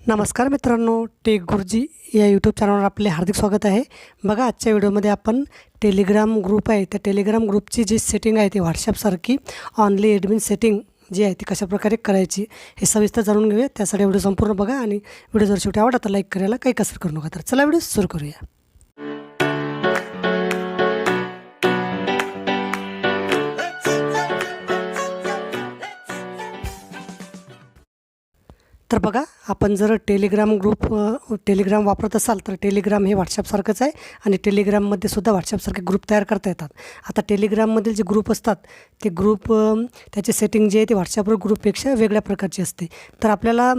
नमस्कार मित्रांनो, टेक गुरुजी या यूट्यूब चॅनलवर आपले हार्दिक स्वागत आहे। बघा, आजच्या व्हिडिओमध्ये आपण टेलिग्राम ग्रुप आहे त्या टेलिग्राम ग्रुपची जी सेटिंग आहे ती व्हॉट्सॲपसारखी ऑनली ॲडमिन सेटिंग जी आहे ती कशाप्रकारे करायची हे सविस्तर जाणून घेऊया। त्यासाठी व्हिडिओ संपूर्ण बघा आणि व्हिडिओ जर शेवटी आवडला तर लाईक करायला काही कसर करू नका। तर चला व्हिडिओ सुरू करूया। तर बघा, आपण जर टेलिग्राम वापरत असाल तर टेलिग्राम हे व्हॉट्सॲपसारखंच आहे आणि टेलिग्राममध्ये सुद्धा व्हॉट्सॲपसारखे ग्रुप तयार करता येतात। आता टेलिग्राममधील जे ग्रुप असतात ते ग्रुप त्याची सेटिंग जी आहे ती व्हॉट्सॲपवर ग्रुपपेक्षा वेगळ्या प्रकारची असते। तर आपल्याला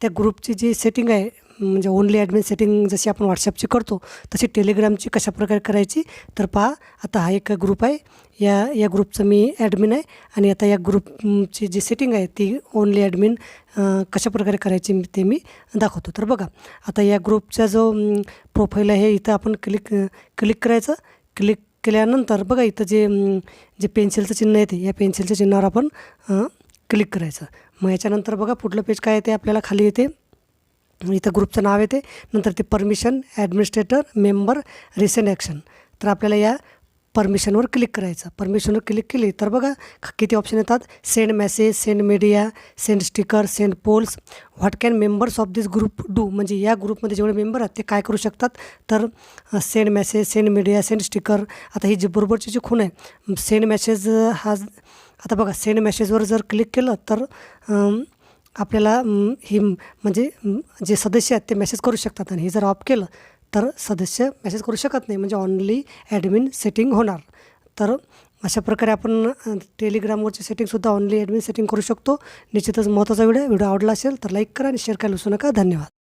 त्या ग्रुपची जी सेटिंग आहे म्हणजे ओनली ॲडमिन सेटिंग जशी आपण व्हॉट्सॲपची करतो तशी टेलिग्रामची कशाप्रकारे करायची तर पहा। आता हा एक ग्रुप आहे, या ग्रुपचं मी ॲडमिन आहे आणि आता या ग्रुपची जी सेटिंग आहे ती ओनली ॲडमिन कशाप्रकारे करायची ते मी दाखवतो। तर बघा, आता या ग्रुपचा जो प्रोफाईल आहे इथं आपण क्लिक करायचं। क्लिक केल्यानंतर बघा इथं जे पेन्सिलचं चिन्ह आहे ते या पेन्सिलच्या चिन्हावर आपण क्लिक करायचं। मग याच्यानंतर बघा पुढलं पेज काय येते आपल्याला खाली येते, इथं ग्रुपचं नाव येते, नंतर ते permission, administrator, member, recent action. तर आपल्याला या परमिशनवर क्लिक करायचं। परमिशनवर क्लिक केली तर बघा किती ऑप्शन येतात, send message, send media, send sticker, send polls, what can members of this group do, म्हणजे या ग्रुपमध्ये जेवढे मेंबर आहेत ते काय करू शकतात तर send message, send media, send sticker. आता ही जी बरोबरची जी खूण आहे सेंड मेसेज हा, आता बघा सेंड मेसेजवर जर क्लिक केलं तर आपल्याला ही म्हणजे जे सदस्य आहेत ते मेसेज करू शकतात आणि हे जर ऑफ केलं तर सदस्य मेसेज करू शकत नाही, म्हणजे ऑनली ॲडमिन सेटिंग होणार। तर अशा प्रकारे आपण टेलिग्रामवरची सेटिंगसुद्धा ऑनली ॲडमिन सेटिंग करू शकतो। निश्चितच महत्त्वाचा व्हिडिओ आवडला असेल तर लाईक करा आणि शेअर करायला विसरू नका। धन्यवाद।